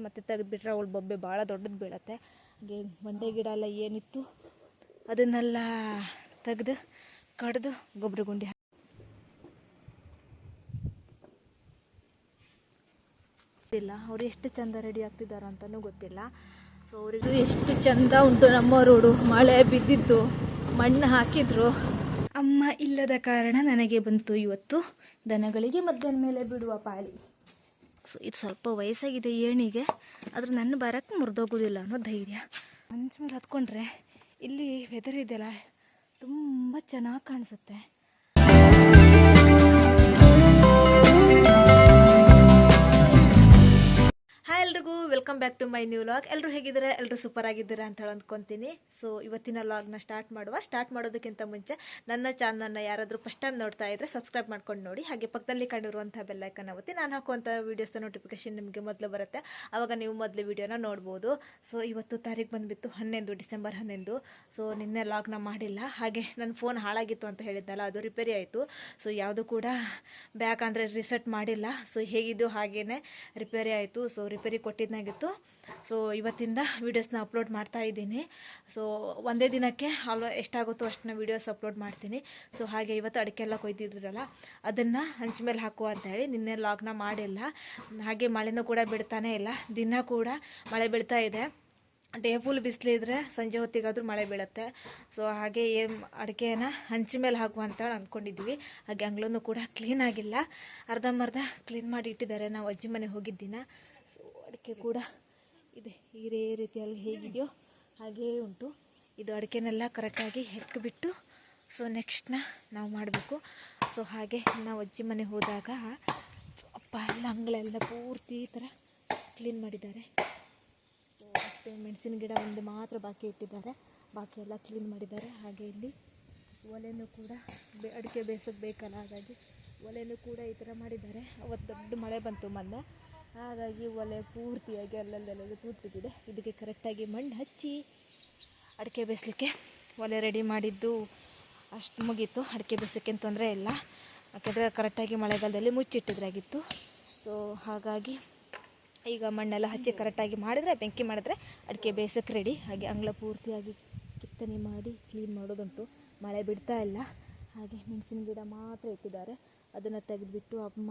ಮತ್ತು ತೆಗೆದುಬಿಟ್ರೆ ಅವಳು ಬೊಬ್ಬೆ ಭಾಳ ದೊಡ್ಡದು ಬೀಳತ್ತೆ. ಹಾಗೆ ಮಂಡೆ ಗಿಡ ಎಲ್ಲ ಏನಿತ್ತು ಅದನ್ನೆಲ್ಲ ತೆಗೆದು ಕಡ್ದು ಗೊಬ್ಬರ ಗುಂಡಿ ಗೊತ್ತಿಲ್ಲ. ಅವ್ರು ಎಷ್ಟು ಚಂದ ರೆಡಿ ಆಗ್ತಿದ್ದಾರೆ ಅಂತಲೂ ಗೊತ್ತಿಲ್ಲ. ಸೊ ಅವರಿಗೂ ಎಷ್ಟು ಚಂದ ಉಂಟು ನಮ್ಮ ರೋಡು. ಮಳೆ ಬಿದ್ದಿದ್ದು, ಮಣ್ಣು ಹಾಕಿದ್ರು. ಅಮ್ಮ ಇಲ್ಲದ ಕಾರಣ ನನಗೆ ಬಂತು ಇವತ್ತು ದನಗಳಿಗೆ ಮಧ್ಯಾಹ್ನ ಮೇಲೆ ಬಿಡುವ ಪಾಳಿ. ಸೊ ಇದು ಸ್ವಲ್ಪ ವಯಸ್ಸಾಗಿದೆ ಏಣಿಗೆ, ಆದ್ರೆ ನನ್ನ ಬರಕ್ಕೆ ಮುರಿದೋಗೋದಿಲ್ಲ ಅನ್ನೋ ಧೈರ್ಯ. ಹಂಚ ಮೇಲೆ ಹತ್ಕೊಂಡ್ರೆ ಇಲ್ಲಿ ವೆದರ್ ಇದೆಯಲ್ಲ ತುಂಬ ಚೆನ್ನಾಗಿ ಕಾಣಿಸುತ್ತೆ. ಹಾಯ್ ಎಲ್ರಿಗೂ, welcome back to my new vlog. ಎಲ್ಲರೂ ಹೇಗಿದ್ದಾರೆ? ಎಲ್ಲರೂ ಸೂಪರ್ ಆಗಿದ್ದೀರಾ ಅಂತ ಹೇಳಿ ಅಂದ್ಕೊತೀನಿ. ಸೊ ಇವತ್ತಿನ ವ್ಲಾಗ್ನ ಸ್ಟಾರ್ಟ್ ಮಾಡೋದಕ್ಕಿಂತ ಮುಂಚೆ ನನ್ನ ಚಾನಲ್ನ ಯಾರಾದರೂ ಫಸ್ಟ್ ಟೈಮ್ ನೋಡ್ತಾ ಇದ್ದರೆ ಸಬ್ಸ್ಕ್ರೈಬ್ ಮಾಡ್ಕೊಂಡು ನೋಡಿ. ಹಾಗೆ ಪಕ್ಕದಲ್ಲಿ ಕಂಡಿರುವಂಥ ಬೆಲ್ಲೈಕನ್ ಒತ್ತಿ ನಾನು ಹಾಕುವಂಥ ವೀಡಿಯೋಸ್ನ ನೋಟಿಫಿಕೇಶನ್ ನಿಮಗೆ ಮೊದಲು ಬರುತ್ತೆ. ಆವಾಗ ನೀವು ಮೊದಲು ವೀಡಿಯೋನ ನೋಡ್ಬೋದು. ಸೊ ಇವತ್ತು ತಾರೀಕು ಬಂದುಬಿಟ್ಟು 11 ಡಿಸೆಂಬರ್ 11. ಸೊ ನಿನ್ನೆ ವ್ಲಾಗ್ನ ಮಾಡಿಲ್ಲ. ಹಾಗೆ ನನ್ನ ಫೋನ್ ಹಾಳಾಗಿತ್ತು ಅಂತ ಹೇಳಿದ್ನಲ್ಲ, ಅದು ರಿಪೇರಿ ಆಯಿತು. ಸೊ ಯಾವುದು ಕೂಡ ಬ್ಯಾಕ್ ಅಂದರೆ ರಿಸೆಟ್ ಮಾಡಿಲ್ಲ. ಸೊ ಹೇಗಿದ್ದು ಹಾಗೇ ರಿಪೇರಿ ಆಯಿತು. So repair ಕೊಟ್ಟಿದ್ದಾಗಿತ್ತು. ಸೊ ಇವತ್ತಿಂದ ವೀಡಿಯೋಸ್ನ ಅಪ್ಲೋಡ್ ಮಾಡ್ತಾ ಇದ್ದೀನಿ. ಸೊ ಒಂದೇ ದಿನಕ್ಕೆ ಎಷ್ಟಾಗುತ್ತೋ ಅಷ್ಟನ್ನ ವೀಡಿಯೋಸ್ ಅಪ್ಲೋಡ್ ಮಾಡ್ತೀನಿ. ಸೊ ಹಾಗೆ ಇವತ್ತು ಅಡಿಕೆ ಎಲ್ಲ ಕೊಯ್ದಿದ್ರಲ್ಲ ಅದನ್ನು ಹಂಚ ಮೇಲೆ ಹಾಕುವ ಅಂತ ಹೇಳಿ ನಿನ್ನೆ ವ್ಲಾಗ್ನ ಮಾಡಿಲ್ಲ. ಹಾಗೆ ಮಳೆನೂ ಕೂಡ ಬಿಡ್ತಾನೇ ಇಲ್ಲ. ದಿನ ಕೂಡ ಮಳೆ ಬೀಳ್ತಾ ಇದೆ. ಡೇ ಫುಲ್ ಬಿಸಿಲಿದ್ರೆ ಸಂಜೆ ಹೊತ್ತಿಗಾದ್ರೂ ಮಳೆ ಬೀಳುತ್ತೆ. ಸೊ ಹಾಗೆ ಅಡಿಕೆನ ಹಂಚ ಮೇಲೆ ಹಾಕುವ ಅಂತ ಅಂದ್ಕೊಂಡಿದ್ವಿ. ಹಾಗೆ ಅಂಗಳೂ ಕೂಡ ಕ್ಲೀನ್ ಆಗಿಲ್ಲ, ಅರ್ಧಂಬರ್ಧ ಕ್ಲೀನ್ ಮಾಡಿ ಇಟ್ಟಿದ್ದಾರೆ. ನಾವು ಅಜ್ಜಿ ಮನೆ ಹೋಗಿದ್ದಿನ. ಸೊ ಅಡಿಕೆ ಕೂಡ ಇದೆ, ಇದೇ ರೀತಿಯಲ್ಲಿ ಹೇಗಿದೆಯೋ ಹಾಗೇ ಉಂಟು. ಇದು ಅಡಿಕೆನೆಲ್ಲ ಕರೆಕ್ಟಾಗಿ ಹೆಕ್ಕಿಬಿಟ್ಟು ಸೊ ನೆಕ್ಸ್ಟ್ನ ನಾವು ಮಾಡಬೇಕು. ಸೊ ಹಾಗೆ ನಾವು ಅಜ್ಜಿ ಮನೆ ಹೋದಾಗ ಅಪ್ಪ ಎಲ್ಲ ಅಂಗಳೆಲ್ಲ ಪೂರ್ತಿ ಈ ಥರ ಕ್ಲೀನ್ ಮಾಡಿದ್ದಾರೆ. ಸೊ ಅಷ್ಟೇ, ಮೆಣಸಿನ ಗಿಡ ಒಂದು ಮಾತ್ರ ಬಾಕಿ ಇಟ್ಟಿದ್ದಾರೆ, ಬಾಕಿ ಎಲ್ಲ ಕ್ಲೀನ್ ಮಾಡಿದ್ದಾರೆ. ಹಾಗೆ ಇಲ್ಲಿ ಒಲೆನೂ ಕೂಡ ಅಡಿಕೆ ಬೇಯಿಸೋದು ಬೇಕಲ್ಲ, ಹಾಗಾಗಿ ಒಲೆನೂ ಕೂಡ ಈ ಥರ ಮಾಡಿದ್ದಾರೆ. ಅವತ್ತು ದೊಡ್ಡ ಮಳೆ ಬಂತು ಮೊನ್ನೆ, ಹಾಗಾಗಿ ಒಲೆ ಪೂರ್ತಿಯಾಗಿ ಅಲ್ಲಲ್ಲೆಲ್ಲ ತೂತಿದೆ. ಇದಕ್ಕೆ ಕರೆಕ್ಟಾಗಿ ಮಣ್ಣು ಹಚ್ಚಿ ಅಡಿಕೆ ಬೇಯಿಸ್ಲಿಕ್ಕೆ ಒಲೆ ರೆಡಿ ಮಾಡಿದ್ದು ಅಷ್ಟು ಮುಗೀತು. ಅಡಿಕೆ ಬೇಯಿಸೋಕ್ಕೇನು ತೊಂದರೆ ಇಲ್ಲ, ಯಾಕೆಂದರೆ ಕರೆಕ್ಟಾಗಿ ಮಳೆಗಾಲದಲ್ಲಿ ಮುಚ್ಚಿಟ್ಟಿದ್ರಾಗಿತ್ತು. ಸೊ ಹಾಗಾಗಿ ಈಗ ಮಣ್ಣೆಲ್ಲ ಹಚ್ಚಿ ಕರೆಕ್ಟಾಗಿ ಮಾಡಿದರೆ, ಬೆಂಕಿ ಮಾಡಿದ್ರೆ ಅಡಿಕೆ ಬೇಯಿಸೋಕ್ಕೆ ರೆಡಿ. ಹಾಗೆ ಅಂಗಳ ಪೂರ್ತಿಯಾಗಿ ಕಿತ್ತನೆ ಮಾಡಿ ಕ್ಲೀನ್ ಮಾಡೋದುಂಟು. ಮಳೆ ಬಿಡ್ತಾ ಇಲ್ಲ. ಹಾಗೆ ಮೆಣಸಿನ ಗಿಡ ಮಾತ್ರ ಇಟ್ಟಿದ್ದಾರೆ, ಅದನ್ನು ತೆಗೆದುಬಿಟ್ಟು ಅಮ್ಮ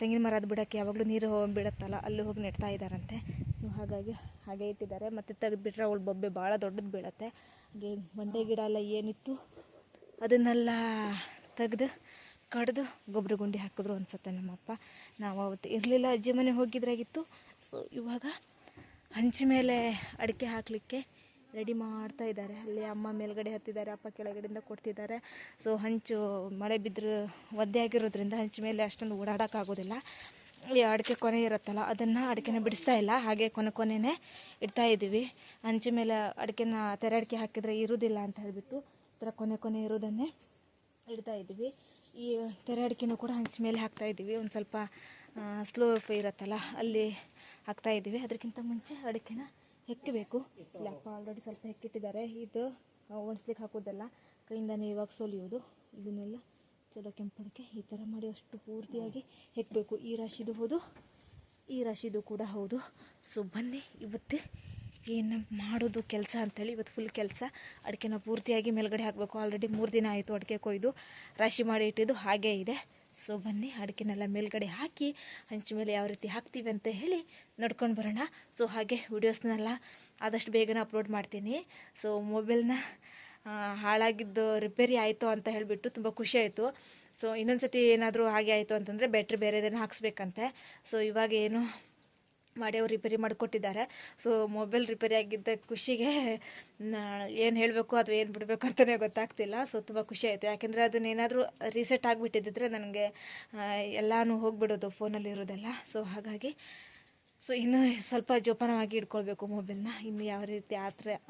ತೆಂಗಿನ ಮರದ ಬಿಡೋಕ್ಕೆ ಯಾವಾಗಲೂ ನೀರು ಬಿಡುತ್ತಲ್ಲ ಅಲ್ಲಿ ಹೋಗಿ ನೆಡ್ತಾ ಇದ್ದಾರಂತೆ. ಸೊ ಹಾಗಾಗಿ ಹಾಗೆ ಇಟ್ಟಿದ್ದಾರೆ. ಮತ್ತು ತೆಗೆದುಬಿಟ್ರೆ ಅವಳು ಬೊಬ್ಬೆ ಭಾಳ ದೊಡ್ಡದು ಬೀಳತ್ತೆ. ಹಾಗೆ ಮಂಡೆ ಗಿಡ ಎಲ್ಲ ಏನಿತ್ತು ಅದನ್ನೆಲ್ಲ ತೆಗೆದು ಕಡ್ದು ಗೊಬ್ಬರ ಗುಂಡಿ ಹಾಕಿದ್ರು ಅನಿಸುತ್ತೆ ನಮ್ಮಪ್ಪ. ನಾವು ಅವತ್ತು ಇರಲಿಲ್ಲ, ಅಜ್ಜಿ ಮನೆ ಹೋಗಿದ್ರಾಗಿತ್ತು. ಸೊ ಇವಾಗ ಹಂಚಿ ಮೇಲೆ ಅಡಿಕೆ ಹಾಕಲಿಕ್ಕೆ ರೆಡಿ ಮಾಡ್ತಾ ಇದ್ದಾರೆ. ಅಲ್ಲಿ ಅಮ್ಮ ಮೇಲ್ಗಡೆ ಹತ್ತಿದ್ದಾರೆ, ಅಪ್ಪ ಕೆಳಗಡೆಯಿಂದ ಕೊಡ್ತಿದ್ದಾರೆ. ಸೊ ಹಂಚು ಮಳೆ ಬಿದ್ದರೂ ಒದ್ದೆ ಆಗಿರೋದ್ರಿಂದ ಹಂಚು ಮೇಲೆ ಅಷ್ಟೊಂದು ಓಡಾಡೋಕ್ಕಾಗೋದಿಲ್ಲ. ಈ ಅಡಿಕೆ ಕೊನೆ ಇರುತ್ತಲ್ಲ ಅದನ್ನು ಅಡಿಕೆನ ಬಿಡಿಸ್ತಾ ಇಲ್ಲ, ಹಾಗೆ ಕೊನೆನೇ ಇಡ್ತಾ ಇದ್ದೀವಿ. ಹಂಚು ಮೇಲೆ ಅಡಿಕೆನ ತೆರೆ ಅಡಿಕೆ ಹಾಕಿದರೆ ಇರೋದಿಲ್ಲ ಅಂತ ಹೇಳಿಬಿಟ್ಟು ಈ ಥರ ಕೊನೆ ಇರೋದನ್ನೇ ಇಡ್ತಾ ಇದ್ದೀವಿ. ಈ ತೆರೆ ಅಡಿಕೆನೂ ಕೂಡ ಹಂಚು ಮೇಲೆ ಹಾಕ್ತಾಯಿದ್ದೀವಿ. ಒಂದು ಸ್ವಲ್ಪ ಸ್ಲೋಪ್ ಇರುತ್ತಲ್ಲ ಅಲ್ಲಿ ಹಾಕ್ತಾಯಿದ್ದೀವಿ. ಅದಕ್ಕಿಂತ ಮುಂಚೆ ಅಡಿಕೆನ ಹೆಕ್ಕಬೇಕು. ಇಲ್ಲಪ್ಪ ಆಲ್ರೆಡಿ ಸ್ವಲ್ಪ ಹೆಕ್ಕಿಟ್ಟಿದ್ದಾರೆ. ಇದು ಒಣಸ್ಲಿಕ್ಕೆ ಹಾಕೋದಲ್ಲ, ಕೈಯಿಂದನೇ ಇವಾಗ ಸೊಲಿಯೋದು. ಇದನ್ನೆಲ್ಲ ಚಲೋ ಕೆಂಪಡಿಕೆ ಈ ಥರ ಮಾಡಿ ಅಷ್ಟು ಪೂರ್ತಿಯಾಗಿ ಹೆಕ್ಕಬೇಕು. ಈ ರಾಶಿದು ಹೌದು, ಈ ರಾಶಿದು ಕೂಡ ಹೌದು. ಸೊ ಬನ್ನಿ ಇವತ್ತೇ ಏನು ಮಾಡೋದು ಕೆಲಸ ಅಂಥೇಳಿ. ಇವತ್ತು ಫುಲ್ ಕೆಲಸ. ಅಡಿಕೆನ ಪೂರ್ತಿಯಾಗಿ ಮೇಲ್ಗಡೆ ಹಾಕಬೇಕು. ಆಲ್ರೆಡಿ 3 ದಿನ ಆಯಿತು ಅಡಿಕೆ ಕೊಯ್ದು ರಾಶಿ ಮಾಡಿ ಇಟ್ಟಿದ್ದು ಹಾಗೇ ಇದೆ. ಸೊ ಬನ್ನಿ ಅಡಿಕೆನೆಲ್ಲ ಮೇಲ್ಗಡೆ ಹಾಕಿ ಹಂಚು ಮೇಲೆ ಯಾವ ರೀತಿ ಹಾಕ್ತೀವಿ ಅಂತ ಹೇಳಿ ನೋಡ್ಕೊಂಡು ಬರೋಣ. ಸೊ ಹಾಗೆ ವೀಡಿಯೋಸ್ನೆಲ್ಲ ಆದಷ್ಟು ಬೇಗನೆ ಅಪ್ಲೋಡ್ ಮಾಡ್ತೀನಿ. ಸೊ ಮೊಬೈಲ್ನ ಹಾಳಾಗಿದ್ದು ರಿಪೇರಿ ಆಯಿತು ಅಂತ ಹೇಳಿಬಿಟ್ಟು ತುಂಬ ಖುಷಿ ಆಯಿತು. ಸೊ ಇನ್ನೊಂದು ಸತಿ ಏನಾದರೂ ಹಾಗೆ ಆಯಿತು ಅಂತಂದರೆ ಬ್ಯಾಟ್ರಿ ಬೇರೆದೇನು ಹಾಕ್ಸ್ಬೇಕಂತೆ. ಸೊ ಇವಾಗ ಏನು ಮಾಡಿ ಅವ್ರು ರಿಪೇರಿ ಮಾಡಿಕೊಟ್ಟಿದ್ದಾರೆ. ಸೊ ಮೊಬೈಲ್ ರಿಪೇರಿ ಆಗಿದ್ದ ಖುಷಿಗೆ ಏನು ಹೇಳಬೇಕು ಅಥವಾ ಏನು ಬಿಡಬೇಕು ಅಂತಲೇ ಗೊತ್ತಾಗ್ತಿಲ್ಲ. ಸೊ ತುಂಬ ಖುಷಿ ಆಯಿತು, ಯಾಕೆಂದರೆ ಅದನ್ನೇನಾದರೂ ರೀಸೆಟ್ ಆಗಿಬಿಟ್ಟಿದ್ದರೆ ನನಗೆ ಎಲ್ಲನೂ ಹೋಗಿಬಿಡೋದು ಫೋನಲ್ಲಿರೋದೆಲ್ಲ. ಸೊ ಹಾಗಾಗಿ ಇನ್ನು ಸ್ವಲ್ಪ ಜೋಪಾನವಾಗಿ ಇಟ್ಕೊಳ್ಬೇಕು ಮೊಬೈಲ್ನ. ಇನ್ನು ಯಾವ ರೀತಿ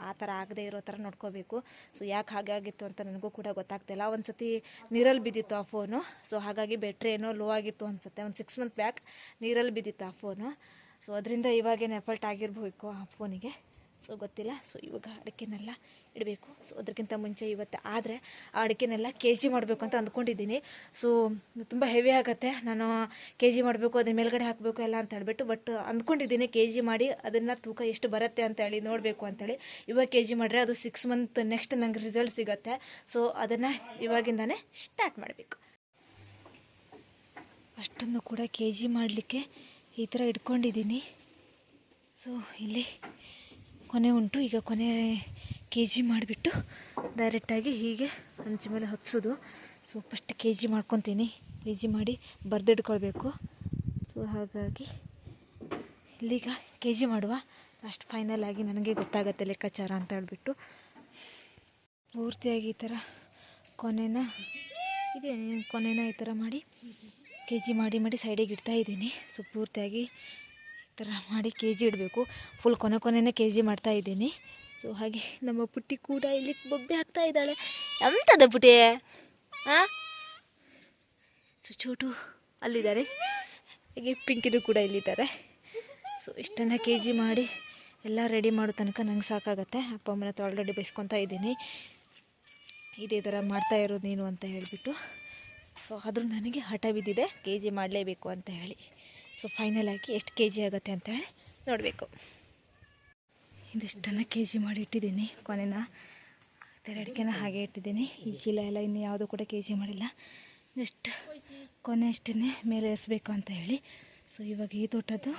ಆ ಥರ ಆಗದೆ ಇರೋ ಥರ ನೋಡ್ಕೋಬೇಕು. ಸೊ ಯಾಕೆ ಹಾಗೆ ಆಗಿತ್ತು ಅಂತ ನನಗೂ ಕೂಡ ಗೊತ್ತಾಗ್ತಿಲ್ಲ. ಒಂದು ಸತಿ ನೀರಲ್ಲಿ ಬಿದ್ದಿತ್ತು ಆ ಫೋನು. ಸೊ ಹಾಗಾಗಿ ಬ್ಯಾಟ್ರಿ ಏನೋ ಲೋ ಆಗಿತ್ತು ಅನಿಸುತ್ತೆ. ಒಂದು 6 ಮಂತ್ ಬ್ಯಾಕ್ ನೀರಲ್ಲಿ ಬಿದ್ದಿತ್ತು ಆ ಫೋನು. ಸೊ ಅದರಿಂದ ಇವಾಗೇನು ಎಫಲ್ಟ್ ಆಗಿರ್ಬೇಕು ಆ ಫೋನಿಗೆ. ಸೊ ಗೊತ್ತಿಲ್ಲ. ಸೊ ಇವಾಗ ಅಡಿಕೆನೆಲ್ಲ ಇಡಬೇಕು. ಸೊ ಅದಕ್ಕಿಂತ ಮುಂಚೆ ಇವತ್ತು ಆದರೆ ಆ ಅಡಿಕೆನೆಲ್ಲ ಕೆ ಜಿ ಮಾಡಬೇಕು ಅಂತ ಅಂದ್ಕೊಂಡಿದ್ದೀನಿ. ಸೊ ತುಂಬ ಹೆವಿ ಆಗುತ್ತೆ, ನಾನು ಕೆ ಜಿ ಮಾಡಬೇಕು, ಅದ್ರ ಮೇಲ್ಗಡೆ ಹಾಕಬೇಕು ಎಲ್ಲ ಅಂತ ಹೇಳ್ಬಿಟ್ಟು. ಬಟ್ ಅಂದ್ಕೊಂಡಿದ್ದೀನಿ ಕೆ ಜಿ ಮಾಡಿ ಅದನ್ನು ತೂಕ ಎಷ್ಟು ಬರುತ್ತೆ ಅಂತೇಳಿ ನೋಡಬೇಕು ಅಂತೇಳಿ. ಇವಾಗ ಕೆ ಜಿ ಮಾಡಿದ್ರೆ ಅದು 6 ಮಂತ್ ನೆಕ್ಸ್ಟ್ ನಂಗೆ ರಿಸಲ್ಟ್ ಸಿಗುತ್ತೆ. ಸೊ ಅದನ್ನು ಇವಾಗಿಂದನೇ ಸ್ಟಾರ್ಟ್ ಮಾಡಬೇಕು. ಅಷ್ಟನ್ನು ಕೂಡ ಕೆ ಜಿ ಮಾಡಲಿಕ್ಕೆ ಈ ಥರ ಇಟ್ಕೊಂಡಿದ್ದೀನಿ. ಸೊ ಇಲ್ಲಿ ಕೊನೆ ಉಂಟು. ಈಗ ಕೊನೆ ಕೆ ಜಿ ಮಾಡಿಬಿಟ್ಟು ಡೈರೆಕ್ಟಾಗಿ ಹೀಗೆ ಹಂಚ ಮೇಲೆ ಹತ್ಸೋದು. ಸೊ ಫಸ್ಟ್ ಕೆ ಜಿ ಮಾಡ್ಕೊತೀನಿ, ಕೆ ಜಿ ಮಾಡಿ ಬರೆದಿಡ್ಕೊಳ್ಬೇಕು. ಸೊ ಹಾಗಾಗಿ ಇಲ್ಲೀಗ ಕೆ ಜಿ ಮಾಡುವ ಲಾಸ್ಟ್ ಫೈನಲ್ ಆಗಿ ನನಗೆ ಗೊತ್ತಾಗುತ್ತೆ ಲೆಕ್ಕಾಚಾರ ಅಂತ ಹೇಳ್ಬಿಟ್ಟು. ಪೂರ್ತಿಯಾಗಿ ಈ ಥರ ಕೊನೆನ ಈ ಥರ ಮಾಡಿ ಕೆ ಜಿ ಮಾಡಿ ಸೈಡಿಗೆ ಇಡ್ತಾಯಿದ್ದೀನಿ. ಸೊ ಪೂರ್ತಿಯಾಗಿ ಈ ಥರ ಮಾಡಿ ಕೆ ಜಿ ಇಡಬೇಕು. ಫುಲ್ ಕೊನೆನೇ ಕೆ ಜಿ ಮಾಡ್ತಾಯಿದ್ದೀನಿ. ಸೊ ಹಾಗೆ ನಮ್ಮ ಪುಟ್ಟಿ ಕೂಡ ಇಲ್ಲಿ ಬೊಬ್ಬೆ ಹಾಕ್ತಾ ಇದ್ದಾಳೆ. ಎಂಥದ ಪುಟ್ಟಿ? ಹಾಂ, ಸೊ ಚೋಟು ಅಲ್ಲಿದ್ದಾರೆ, ಹಾಗೆ ಪಿಂಕಿದು ಕೂಡ ಇಲ್ಲಿದ್ದಾರೆ. ಸೊ ಇಷ್ಟನ್ನು ಕೆ ಜಿ ಮಾಡಿ ಎಲ್ಲ ರೆಡಿ ಮಾಡೋ ತನಕ ನಂಗೆ ಸಾಕಾಗತ್ತೆ. ಅಪ್ಪ ಅಮ್ಮನ ಹತ್ರ ಆಲ್ರೆಡಿ ಬೈಸ್ಕೊತಾ ಇದ್ದೀನಿ, ಇದೇ ಥರ ಮಾಡ್ತಾ ಇರೋದು ನೀನು ಅಂತ ಹೇಳಿಬಿಟ್ಟು. ಸೊ ಆದರೂ ನನಗೆ ಹಠ ಬಿದ್ದಿದೆ ಕೆ ಜಿ ಮಾಡಲೇಬೇಕು ಅಂತ ಹೇಳಿ. ಸೊ ಫೈನಲ್ ಆಗಿ ಎಷ್ಟು ಕೆ ಜಿ ಆಗುತ್ತೆ ಅಂತ ಹೇಳಿ ನೋಡಬೇಕು. ಇದಿಷ್ಟನ್ನು ಕೆ ಜಿ ಮಾಡಿ ಇಟ್ಟಿದ್ದೀನಿ. ಕೊನೆನ ಅಡಿಕೆನ ಹಾಗೆ ಇಟ್ಟಿದ್ದೀನಿ. ಈ ಚೀಲ ಎಲ್ಲ ಇನ್ನು ಯಾವುದೂ ಕೂಡ ಕೆ ಜಿ ಮಾಡಿಲ್ಲ, ಜಸ್ಟ್ ಕೊನೆ ಅಷ್ಟೇ ಮೇಲೆ ಏರಿಸ್ಬೇಕು ಅಂತ ಹೇಳಿ. ಸೊ ಇವಾಗ ಈ ದೊಡ್ಡದು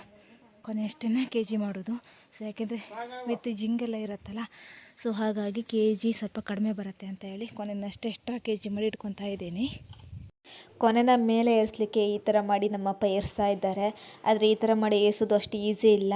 ಕೊನೆ ಅಷ್ಟೇ ಕೆ ಜಿ ಮಾಡೋದು. ಸೊ ಯಾಕೆಂದರೆ ವಿತ್ ಜಿಂಗೆಲ್ಲ ಇರುತ್ತಲ್ಲ, ಸೊ ಹಾಗಾಗಿ ಕೆ ಜಿ ಸ್ವಲ್ಪ ಕಡಿಮೆ ಬರುತ್ತೆ ಅಂತ ಹೇಳಿ ಕೊನೆಯಷ್ಟೇ ಎಕ್ಸ್ಟ್ರಾ ಕೆ ಜಿ ಮಾಡಿ ಇಟ್ಕೊತಾ ಇದ್ದೀನಿ. ಕೊನೆನ ಮೇಲೆ ಏರಿಸಲಿಕ್ಕೆ ಈ ಥರ ಮಾಡಿ ನಮ್ಮಪ್ಪ ಏರಿಸ್ತಾ ಇದ್ದಾರೆ. ಆದರೆ ಈ ಥರ ಮಾಡಿ ಏರಿಸೋದು ಅಷ್ಟು ಈಸಿ ಇಲ್ಲ,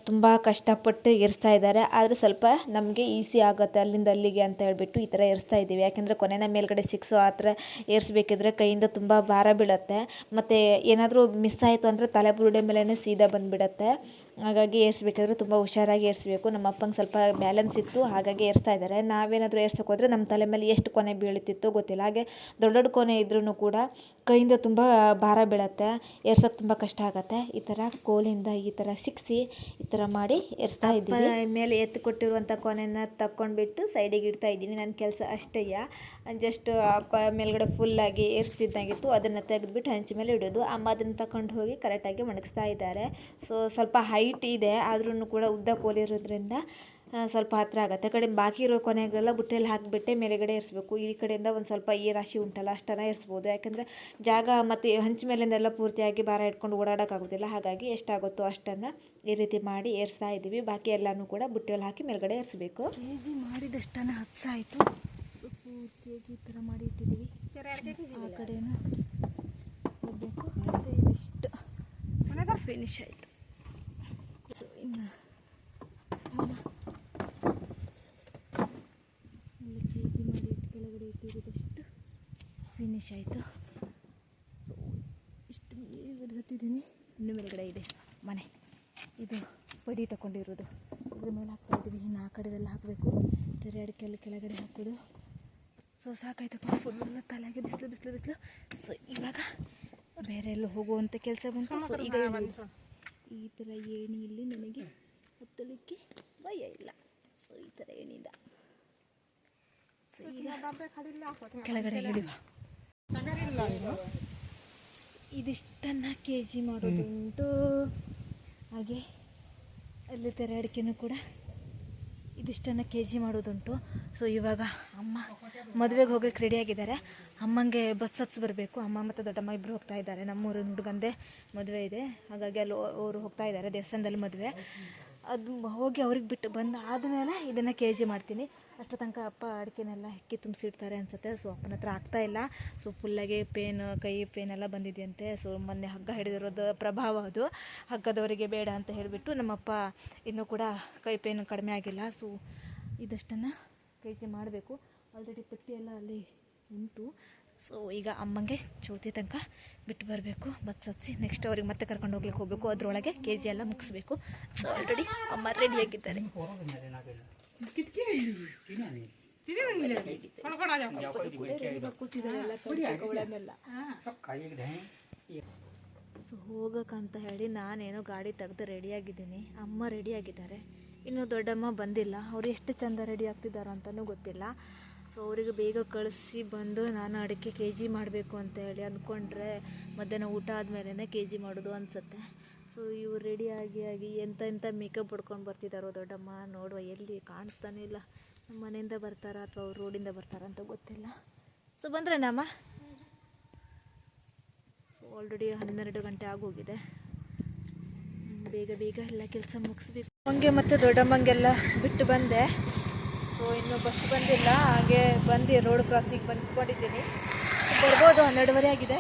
ತುಂಬ ಕಷ್ಟಪಟ್ಟು ಏರಿಸ್ತಾ ಇದ್ದಾರೆ. ಆದರೆ ಸ್ವಲ್ಪ ನಮಗೆ ಈಸಿ ಆಗುತ್ತೆ ಅಲ್ಲಿಂದ ಅಲ್ಲಿಗೆ ಅಂತ ಹೇಳ್ಬಿಟ್ಟು ಈ ಥರ ಏರಿಸ್ತಾ ಇದ್ದೀವಿ. ಯಾಕೆಂದರೆ ಕೊನೆನ ಮೇಲ್ಗಡೆ 6 ಆ ಥರ ಏರಿಸ್ಬೇಕಿದ್ರೆ ಕೈಯಿಂದ ತುಂಬ ಭಾರ ಬೀಳುತ್ತೆ. ಮತ್ತು ಏನಾದರೂ ಮಿಸ್ ಆಯಿತು ಅಂದರೆ ತಲೆ ಬುರುಡೆ ಮೇಲೇ ಸೀದಾ ಬಂದುಬಿಡುತ್ತೆ. ಹಾಗಾಗಿ ಏರಿಸ್ಬೇಕಾದ್ರೆ ತುಂಬ ಹುಷಾರಾಗಿ ಏರಿಸಬೇಕು. ನಮ್ಮ ಅಪ್ಪಂಗೆ ಸ್ವಲ್ಪ ಬ್ಯಾಲೆನ್ಸ್ ಇತ್ತು, ಹಾಗಾಗಿ ಏರಿಸ್ತಾ ಇದ್ದಾರೆ. ನಾವೇನಾದರೂ ಏರ್ಸೋಕೆ ಹೋದರೆ ನಮ್ಮ ತಲೆ ಮೇಲೆ ಎಷ್ಟು ಕೊನೆ ಬೀಳುತ್ತಿತ್ತೋ ಗೊತ್ತಿಲ್ಲ. ಹಾಗೆ ದೊಡ್ಡ ಕೊನೆ ಇದ್ರೂ ಕೂಡ ಕೈಯಿಂದ ತುಂಬ ಭಾರ ಬೀಳುತ್ತೆ, ಏರ್ಸೋಕೆ ತುಂಬ ಕಷ್ಟ ಆಗುತ್ತೆ. ಈ ಥರ ಕೋಲಿಂದ ಈ ಥರ ಸಿಕ್ಸಿ ಈ ಥರ ಮಾಡಿ ಏರಿಸ್ತಾ ಇದ್ದೀವಿ. ಮೇಲೆ ಎತ್ತು ಕೊಟ್ಟಿರುವಂಥ ಕೊನೆನ ತಗೊಂಡ್ಬಿಟ್ಟು ಸೈಡಿಗೆ ಇಡ್ತಾ ಇದ್ದೀನಿ. ನನ್ನ ಕೆಲಸ ಅಷ್ಟೇಯ. ಜಸ್ಟ್ ಅಪ್ಪ ಮೇಲ್ಗಡೆ ಫುಲ್ಲಾಗಿ ಏರಿಸ್ತಿದ್ದಾಗಿತ್ತು, ಅದನ್ನು ತೆಗೆದುಬಿಟ್ಟು ಹಂಚ ಮೇಲೆ ಇಡೋದು. ಅಮ್ಮ ಅದನ್ನು ತಗೊಂಡು ಹೋಗಿ ಕರೆಕ್ಟಾಗಿ ಒಣಗಿಸ್ತಾ ಇದ್ದಾರೆ. ಸೊ ಸ್ವಲ್ಪ ಹೈಟ್ ಇದೆ, ಆದ್ರೂ ಕೂಡ ಉದ್ದ ಕೋಲಿರೋದ್ರಿಂದ ಸ್ವಲ್ಪ ಹತ್ತಿರ ಆಗುತ್ತೆ. ಕಡೆ ಬಾಕಿ ಇರೋ ಕೊನೆಗೆಲ್ಲ ಬುಟ್ಟೆಯಲ್ಲಿ ಹಾಕಿಬಿಟ್ಟೆ ಮೇಲೆಗಡೆ ಏರಿಸ್ಬೇಕು. ಈ ಕಡೆಯಿಂದ ಒಂದು ಸ್ವಲ್ಪ ಈ ರಾಶಿ ಉಂಟಲ್ಲ ಅಷ್ಟನ್ನು ಏರಿಸ್ಬೋದು. ಯಾಕೆಂದರೆ ಜಾಗ ಮತ್ತು ಹಂಚ ಮೇಲಿಂದೆಲ್ಲ ಪೂರ್ತಿಯಾಗಿ ಭಾರ ಇಟ್ಕೊಂಡು ಓಡಾಡೋಕ್ಕಾಗೋದಿಲ್ಲ. ಹಾಗಾಗಿ ಎಷ್ಟಾಗುತ್ತೋ ಅಷ್ಟನ್ನು ಈ ರೀತಿ ಮಾಡಿ ಏರಿಸ್ತಾ ಇದ್ದೀವಿ. ಬಾಕಿ ಎಲ್ಲನೂ ಕೂಡ ಬುಟ್ಟೆಯಲ್ಲಿ ಹಾಕಿ ಮೇಲ್ಗಡೆ ಏರಿಸಬೇಕು. ಕೆ ಜಿ ಮಾಡಿದಷ್ಟನ್ನು ಹತ್ಸಾಯಿತು. ಸೊ ಪೂರ್ತಿಯಾಗಿ ಈ ಥರ ಮಾಡಿ ಇಟ್ಟಿದ್ದೀವಿ. ಆ ಕಡೆನ ಹೋಗಬೇಕು. ಮತ್ತು ಇದಿಷ್ಟು ಫಿನಿಶ್ ಆಯಿತು. ಇನ್ನು ಕೆ ಜಿ ಮಾಡಿ ಕೆಳಗಡೆ ಇಟ್ಟಿರೋದಷ್ಟು ಫಿನಿಶ್ ಆಯಿತು. ಸೊ ಇಷ್ಟು ಮೇಲ್ಗಡೆ ಹತ್ತಿದ್ದೀನಿ. ಇನ್ನು ಮೇಲ್ಗಡೆ ಇದೆ ಮನೆ, ಇದು ಪಡಿ ತಗೊಂಡಿರೋದು, ಅದ್ರ ಮೇಲೆ ಹಾಕ್ತಾಯಿದ್ದೀವಿ. ಇನ್ನು ಆ ಕಡೆದೆಲ್ಲ ಹಾಕಬೇಕು. ತೆರೆ ಅಡಿಕೆಯಲ್ಲಿ ಕೆಳಗಡೆ ಹಾಕೋದು. ಸೊ ಸಾಕಾಯ್ತಪ್ಪ, ಫುಲ್ ತಲೆಗೆ ಬಿಸಿಲು. ಸೊ ಇವಾಗ ಬೇರೆ ಎಲ್ಲ ಹೋಗುವಂಥ ಕೆಲಸ ಬಂತು. ಸೊ ಈಗ ಈ ಥರ ಏಣಿಯಲ್ಲಿ ನನಗೆ ಹತ್ತಲಿಕ್ಕೆ ಭಯ ಇಲ್ಲ. ಸೊ ಈ ಥರ ಏಣಿಂದ ಕೆಳಗಡೆ ಇಳಿವ. ಇದಿಷ್ಟನ್ನು ಕೆ ಜಿ ಮಾಡೋದುಂಟು. ಹಾಗೆ ಅಲ್ಲಿ ತೆರೆ ಅಡಿಕೆನೂ ಕೂಡ ಇದಿಷ್ಟನ್ನು ಕೆ ಜಿ ಮಾಡೋದುಂಟು. ಸೊ ಇವಾಗ ಅಮ್ಮ ಮದುವೆಗೆ ಹೋಗ್ಲಿಕ್ಕೆ ರೆಡಿಯಾಗಿದ್ದಾರೆ. ಅಮ್ಮಂಗೆ ಬಸ್ ಹತ್ಸಿ ಬರಬೇಕು. ಅಮ್ಮ ಮತ್ತು ದೊಡ್ಡಮ್ಮ ಇಬ್ಬರು ಹೋಗ್ತಾ ಇದ್ದಾರೆ. ನಮ್ಮೂರಿನ ಹುಡುಗಂದೆ ಮದುವೆ ಇದೆ, ಹಾಗಾಗಿ ಅಲ್ಲಿ ಅವರು ಹೋಗ್ತಾ ಇದ್ದಾರೆ, ದೇವಸ್ಥಾನದಲ್ಲಿ ಮದುವೆ. ಅದು ಹೋಗಿ ಅವ್ರಿಗೆ ಬಿಟ್ಟು ಬಂದು ಆದಮೇಲೆ ಇದನ್ನು ಕೆ ಜಿ ಮಾಡ್ತೀನಿ. ಅಷ್ಟು ತನಕ ಅಪ್ಪ ಅಡಿಕೆನೆಲ್ಲ ಹೆಕ್ಕಿ ತುಂಬಿಸಿಡ್ತಾರೆ ಅನಿಸುತ್ತೆ. ಸೊ ಅಪ್ಪನ ಹತ್ರ ಆಗ್ತಾಯಿಲ್ಲ. ಸೊ ಫುಲ್ಲಾಗಿ ಕೈ ಪೇನೆಲ್ಲ ಬಂದಿದೆಯಂತೆ. ಸೊ ಮೊನ್ನೆ ಹಗ್ಗ ಹಿಡಿದಿರೋದು ಪ್ರಭಾವ ಅದು. ಹಗ್ಗದವರಿಗೆ ಬೇಡ ಅಂತ ಹೇಳಿಬಿಟ್ಟು ನಮ್ಮಪ್ಪ ಇನ್ನೂ ಕೂಡ ಕೈ ಪೇನು ಕಡಿಮೆ ಆಗಿಲ್ಲ. ಸೊ ಇದಷ್ಟನ್ನು ಕೆ ಜಿ ಮಾಡಬೇಕು. ಆಲ್ರೆಡಿ ಪಟ್ಟಿಯೆಲ್ಲ ಅಲ್ಲಿ ಉಂಟು. ಸೊ ಈಗ ಅಮ್ಮಂಗೆ ಚೌತಿ ತನಕ ಬಿಟ್ಟು ಬರಬೇಕು, ಬಸ್ ಹತ್ಸಿ ನೆಕ್ಸ್ಟ್ ಅವ್ರಿಗೆ ಮತ್ತೆ ಕರ್ಕೊಂಡು ಹೋಗ್ಲಿಕ್ಕೆ ಹೋಗಬೇಕು. ಅದರೊಳಗೆ ಕೆ ಜಿ ಎಲ್ಲ ಮುಗಿಸ್ಬೇಕು. ಸೊ ಆಲ್ರೆಡಿ ಅಮ್ಮ ರೆಡಿಯಾಗಿದ್ದಾರೆ. ಸೊ ಹೋಗೋಕ್ಕಂತ ಹೇಳಿ ನಾನೇನೋ ಗಾಡಿ ತೆಗೆದು ರೆಡಿಯಾಗಿದ್ದೀನಿ. ಅಮ್ಮ ರೆಡಿಯಾಗಿದ್ದಾರೆ. ಇನ್ನು ದೊಡ್ಡಮ್ಮ ಬಂದಿಲ್ಲ. ಅವ್ರು ಎಷ್ಟು ಚಂದ ರೆಡಿ ಆಗ್ತಿದ್ದಾರೋ ಅಂತಲೂ ಗೊತ್ತಿಲ್ಲ. ಸೊ ಅವರಿಗೆ ಬೇಗ ಕಳಿಸಿ ಬಂದು ನಾನು ಅಡಿಕೆ ಕೆ ಜಿ ಮಾಡಬೇಕು ಅಂತ ಹೇಳಿ ಅಂದ್ಕೊಂಡ್ರೆ ಮಧ್ಯಾಹ್ನ ಊಟ ಆದಮೇಲೆ ಕೆ ಜಿ ಮಾಡೋದು ಅನಿಸುತ್ತೆ. ಸೊ ಇವ್ರು ರೆಡಿ ಆಗಿ ಎಂಥ ಮೇಕಪ್ ಹೊಡ್ಕೊಂಡು ಬರ್ತಿದ್ದಾರೋ ದೊಡ್ಡಮ್ಮ. ನೋಡುವ, ಎಲ್ಲಿ ಕಾಣಿಸ್ತಾನೆ ಇಲ್ಲ. ನಮ್ಮ ಮನೆಯಿಂದ ಬರ್ತಾರಾ ಅಥವಾ ಅವ್ರು ರೋಡಿಂದ ಬರ್ತಾರಾ ಅಂತ ಗೊತ್ತಿಲ್ಲ. ಸೊ ಬಂದ್ರೇನಮ್ಮ? ಸೊ ಆಲ್ರೆಡಿ 12 ಗಂಟೆ ಆಗೋಗಿದೆ. ಬೇಗ ಎಲ್ಲ ಕೆಲಸ ಮುಗಿಸ್ಬೇಕು. ಹಂಗೆ ಮತ್ತು ದೊಡ್ಡಮ್ಮಂಗೆಲ್ಲ ಬಿಟ್ಟು ಬಂದೆ. ಸೊ ಇನ್ನೂ ಬಸ್ ಬಂದಿಲ್ಲ. ಹಾಗೆ ಬಂದು ರೋಡ್ ಕ್ರಾಸಿಗೆ ಬಂದ್ಕೊಂಡಿದ್ದೀನಿ. ಬರ್ಬೋದು, 12:30 ಆಗಿದೆ.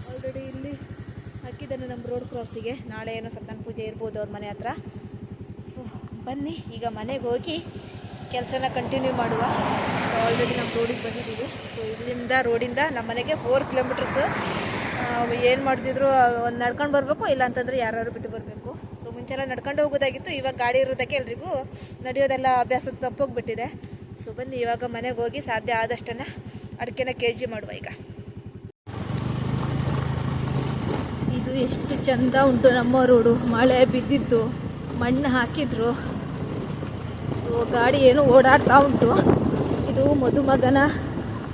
ಆಲ್ರೆಡಿ ಇಲ್ಲಿ ಹಾಕಿದ್ದಾನೆ ನಮ್ಮ ರೋಡ್ ಕ್ರಾಸಿಗೆ. ನಾಳೆ ಏನೋ ಸತ್ಯನಾರಾಯಣ ಪೂಜೆ ಇರ್ಬೋದು ಅವ್ರ ಮನೆ ಹತ್ರ. ಸೊ ಬನ್ನಿ ಈಗ ಮನೆಗೆ ಹೋಗಿ ಕೆಲಸನ ಕಂಟಿನ್ಯೂ ಮಾಡುವ. ಸೊ ಆಲ್ರೆಡಿ ನಮ್ಮ ರೋಡಿಗೆ ಬಂದಿದ್ದೀವಿ. ಸೊ ಇಲ್ಲಿಂದ ರೋಡಿಂದ ನಮ್ಮ ಮನೆಗೆ 4 ಕಿಲೋಮೀಟರ್ಸು. ಏನು ಮಾಡ್ತಿದ್ರು, ಒಂದು ನಡ್ಕೊಂಡು ಬರಬೇಕು, ಇಲ್ಲ ಅಂತಂದರೆ ಯಾರು ಬಿಟ್ಟು ಬರಬೇಕು. ಸೊ ಮುಂಚೆಲ್ಲ ನಡ್ಕೊಂಡು ಹೋಗೋದಾಗಿತ್ತು. ಇವಾಗ ಗಾಡಿ ಇರೋದಕ್ಕೆ ಎಲ್ರಿಗೂ ನಡೆಯೋದೆಲ್ಲ ಅಭ್ಯಾಸ ತಪ್ಪೋಗ್ಬಿಟ್ಟಿದೆ. ಸೊ ಬನ್ನಿ ಇವಾಗ ಮನೆಗೆ ಹೋಗಿ ಸಾಧ್ಯ ಆದಷ್ಟನ್ನು ಅಡಿಕೆನ ಕೆ ಜಿ ಮಾಡುವ. ಈಗ ಇದು ಎಷ್ಟು ಚಂದ ಉಂಟು ನಮ್ಮ ರೋಡು. ಮಳೆ ಬಿದ್ದಿದ್ದು, ಮಣ್ಣು ಹಾಕಿದ್ರು. ಗಾಡಿ ಏನು ಓಡಾಡ್ತಾ ಉಂಟು. ಇದು ಮದುಮಗನ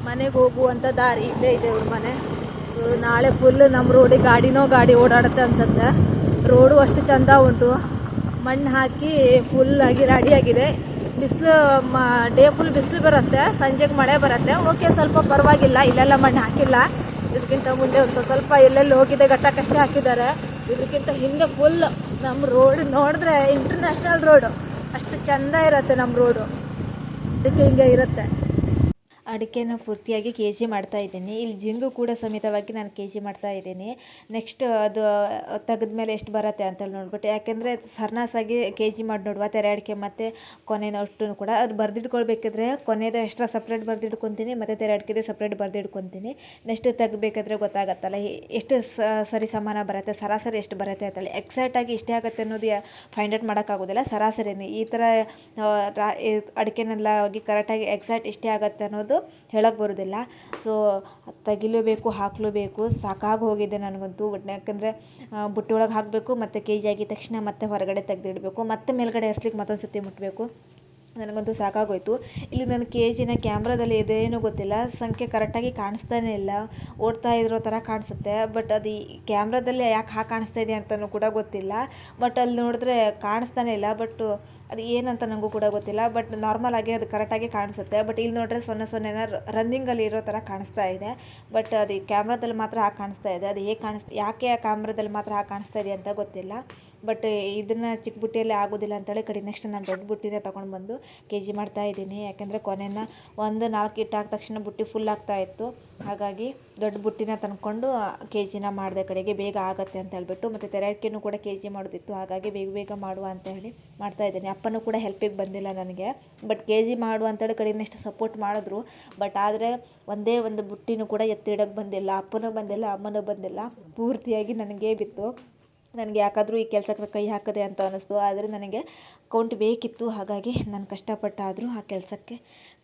ಮನೆಗೆ ಹೋಗುವಂಥ ದಾರಿ. ಇಲ್ಲೇ ಇದೆ ಅವ್ರ ಮನೆ. ಸೊ ನಾಳೆ ಫುಲ್ ನಮ್ಮ ರೋಡಿಗೆ ಗಾಡಿ ಓಡಾಡುತ್ತೆ ಅನ್ಸುತ್ತೆ. ರೋಡು ಅಷ್ಟು ಚಂದ ಉಂಟು. ಮಣ್ಣು ಹಾಕಿ ಫುಲ್ಲಾಗಿ ರೆಡಿಯಾಗಿದೆ. ಬಿಸಿಲು ಡೇ ಫುಲ್ ಬಿಸಿಲು ಬರುತ್ತೆ, ಸಂಜೆಗೆ ಮಳೆ ಬರುತ್ತೆ. ಓಕೆ, ಸ್ವಲ್ಪ ಪರವಾಗಿಲ್ಲ. ಇಲ್ಲೆಲ್ಲ ಮಣ್ಣು ಹಾಕಿಲ್ಲ. ಇದಕ್ಕಿಂತ ಮುಂದೆ ಒಂದು ಸ್ವಲ್ಪ ಎಲ್ಲೆಲ್ಲಿ ಹೋಗಿದೆ ಘಟ್ಟಕ್ಕಷ್ಟೇ ಹಾಕಿದ್ದಾರೆ. ಇದಕ್ಕಿಂತ ಹಿಂದೆ ಫುಲ್ ನಮ್ಮ ರೋಡ್ ನೋಡಿದ್ರೆ ಇಂಟರ್ನ್ಯಾಷನಲ್ ರೋಡು. ಅಷ್ಟು ಚಂದ ಇರುತ್ತೆ ನಮ್ಮ ರೋಡು. ಅದಕ್ಕೆ ಹಿಂಗೆ ಇರುತ್ತೆ. ಅಡಿಕೆನ ಪೂರ್ತಿಯಾಗಿ ಕೆ ಜಿ ಮಾಡ್ತಾಯಿದ್ದೀನಿ. ಇಲ್ಲಿ ಜಿಂಗು ಕೂಡ ಸಮೇತವಾಗಿ ನಾನು ಕೆ ಜಿ ಮಾಡ್ತಾಯಿದ್ದೀನಿ. ನೆಕ್ಸ್ಟ್ ಅದು ತೆಗೆದ್ಮೇಲೆ ಎಷ್ಟು ಬರುತ್ತೆ ಅಂತೇಳಿ ನೋಡ್ಬಿಟ್ಟು, ಯಾಕೆಂದರೆ ಸರ್ನಾಸಾಗಿ ಕೆ ಜಿ ಮಾಡಿ ನೋಡುವ ತೆರೆ ಅಡಿಕೆ ಮತ್ತು ಕೊನೆಯ ಅಷ್ಟು ಕೂಡ ಅದು ಬರೆದಿಟ್ಕೊಳ್ಬೇಕಾದ್ರೆ ಕೊನೆಯದು ಎಕ್ಸ್ಟ್ರಾ ಸಪ್ರೇಟ್ ಬರೆದಿಟ್ಕೊತೀನಿ ಮತ್ತು ತೆರೆ ಅಡಿಕೆದೇ ಸಪ್ರೇಟ್ ಬರೆದಿಟ್ಕೊತೀನಿ. ನೆಕ್ಸ್ಟ್ ತೆಗಬೇಕಾದ್ರೆ ಗೊತ್ತಾಗತ್ತಲ್ಲ ಎಷ್ಟು ಸರಿ ಸಮಾನ ಬರುತ್ತೆ, ಸರಾಸರಿ ಎಷ್ಟು ಬರುತ್ತೆ ಅಂತೇಳಿ. ಎಕ್ಸಾಕ್ಟಾಗಿ ಇಷ್ಟೇ ಆಗುತ್ತೆ ಅನ್ನೋದು ಫೈಂಡ್ ಔಟ್ ಮಾಡೋಕ್ಕಾಗೋದಿಲ್ಲ. ಸರಾಸರಿನೇ ಈ ಥರ ಅಡಿಕೆನೆಲ್ಲ ಹೋಗಿ ಕರೆಕ್ಟಾಗಿ ಎಕ್ಸಾಕ್ಟ್ ಇಷ್ಟೇ ಆಗುತ್ತೆ ಅನ್ನೋದು ಹೇಳಕ್ಕೆ ಬರೋದಿಲ್ಲ. ಸೊ ತೆಗಿಲೇಬೇಕು, ಹಾಕಲೇಬೇಕು. ಸಾಕಾಗಿ ಹೋಗಿದೆ ನನಗಂತೂ. ಯಾಕಂದರೆ ಬುಟ್ಟಿ ಒಳಗೆ ಹಾಕಬೇಕು, ಮತ್ತು ಕೆ ಜಿ ಆಗಿದ ತಕ್ಷಣ ಮತ್ತೆ ಹೊರಗಡೆ ತೆಗೆದಿಡಬೇಕು, ಮತ್ತೆ ಮೇಲ್ಗಡೆ ಎರ್ಸ್ಲಿಕ್ಕೆ ಮತ್ತೊಂದು ಸತಿ ಮುಟ್ಟಬೇಕು. ನನಗಂತೂ ಸಾಕಾಗೋಯ್ತು. ಇಲ್ಲಿ ನನ್ನ ಕೆ ಜಿನ ಕ್ಯಾಮ್ರಾದಲ್ಲಿ ಇದೇನೂ ಗೊತ್ತಿಲ್ಲ, ಸಂಖ್ಯೆ ಕರೆಕ್ಟಾಗಿ ಕಾಣಿಸ್ತಾನೇ ಇಲ್ಲ. ಓಡ್ತಾ ಇರೋ ಥರ ಕಾಣಿಸುತ್ತೆ. ಬಟ್ ಅದು ಕ್ಯಾಮ್ರಾದಲ್ಲಿ ಯಾಕೆ ಹಾಗೆ ಕಾಣಿಸ್ತಾ ಇದೆ ಅಂತಲೂ ಕೂಡ ಗೊತ್ತಿಲ್ಲ. ಬಟ್ ಅಲ್ಲಿ ನೋಡಿದ್ರೆ ಕಾಣಿಸ್ತಾನೇ ಇಲ್ಲ. ಬಟ್ ಅದು ಏನಂತ ನನಗೂ ಕೂಡ ಗೊತ್ತಿಲ್ಲ. ಬಟ್ ನಾರ್ಮಲ್ ಆಗಿ ಅದು ಕರೆಕ್ಟಾಗಿ ಕಾಣಿಸುತ್ತೆ. ಬಟ್ ಇಲ್ಲಿ ನೋಡಿದ್ರೆ 0 ರನ್ನಿಂಗಲ್ಲಿ ಇರೋ ಥರ ಕಾಣಿಸ್ತಾ ಇದೆ. ಬಟ್ ಅದು ಕ್ಯಾಮ್ರಾದಲ್ಲಿ ಮಾತ್ರ ಹಾಗೆ ಕಾಣಿಸ್ತಾ ಇದೆ. ಅದು ಯಾಕೆ ಆ ಕ್ಯಾಮ್ರಾದಲ್ಲಿ ಮಾತ್ರ ಹಾಗೆ ಕಾಣಿಸ್ತಾ ಇದೆ ಅಂತ ಗೊತ್ತಿಲ್ಲ. ಬಟ್ ಇದನ್ನು ಚಿಕ್ಕ ಬುಟ್ಟಿಯಲ್ಲಿ ಆಗೋದಿಲ್ಲ ಅಂತೇಳಿ ಕಡೆ ನೆಕ್ಸ್ಟ್ ನಾನು ದೊಡ್ಡ ಬುಟ್ಟಿನೇ ತೊಗೊಂಡು ಬಂದು ಕೆ ಜಿ ಮಾಡ್ತಾಯಿದ್ದೀನಿ. ಯಾಕೆಂದರೆ ಕೊನೆನ 4 ಇಟ್ಟಾದ ತಕ್ಷಣ ಬುಟ್ಟಿ ಫುಲ್ ಆಗ್ತಾಯಿತ್ತು. ಹಾಗಾಗಿ ದೊಡ್ಡ ಬುಟ್ಟಿನ ತಂದ್ಕೊಂಡು ಕೆ ಜಿನ ಮಾಡಿದೆ. ಕಡೆಗೆ ಬೇಗ ಆಗುತ್ತೆ ಅಂತ ಹೇಳ್ಬಿಟ್ಟು, ಮತ್ತು ತೆರೆ ಅಡಿಕೆನೂ ಕೂಡ ಕೆ ಜಿ ಮಾಡೋದಿತ್ತು. ಹಾಗಾಗಿ ಬೇಗ ಮಾಡುವ ಅಂತ ಹೇಳಿ ಮಾಡ್ತಾಯಿದ್ದೀನಿ. ಅಪ್ಪನೂ ಕೂಡ ಹೆಲ್ಪಿಗೆ ಬಂದಿಲ್ಲ ನನಗೆ. ಬಟ್ ಕೆ ಜಿ ಮಾಡುವ ಅಂತೇಳಿ ಕಡೆ ನೆಕ್ಸ್ಟ್ ಸಪೋರ್ಟ್ ಮಾಡಿದ್ರು. ಬಟ್ ಆದರೆ ಒಂದೇ ಒಂದು ಬುಟ್ಟಿನೂ ಕೂಡ ಎತ್ತಿಡೋಕ್ಕೆ ಬಂದಿಲ್ಲ. ಅಪ್ಪನೂ ಬಂದಿಲ್ಲ, ಅಮ್ಮನೂ ಬಂದಿಲ್ಲ. ಪೂರ್ತಿಯಾಗಿ ನನಗೆ ಬಿತ್ತು. ನನಗೆ ಯಾಕಾದರೂ ಈ ಕೆಲಸಕ್ಕೆ ಕೈ ಹಾಕದೆ ಅಂತ ಅನ್ನಿಸ್ತು. ಆದರೆ ನನಗೆ ಕೌಂಟ್ ಬೇಕಿತ್ತು. ಹಾಗಾಗಿ ನಾನು ಕಷ್ಟಪಟ್ಟಾದರೂ ಆ ಕೆಲಸಕ್ಕೆ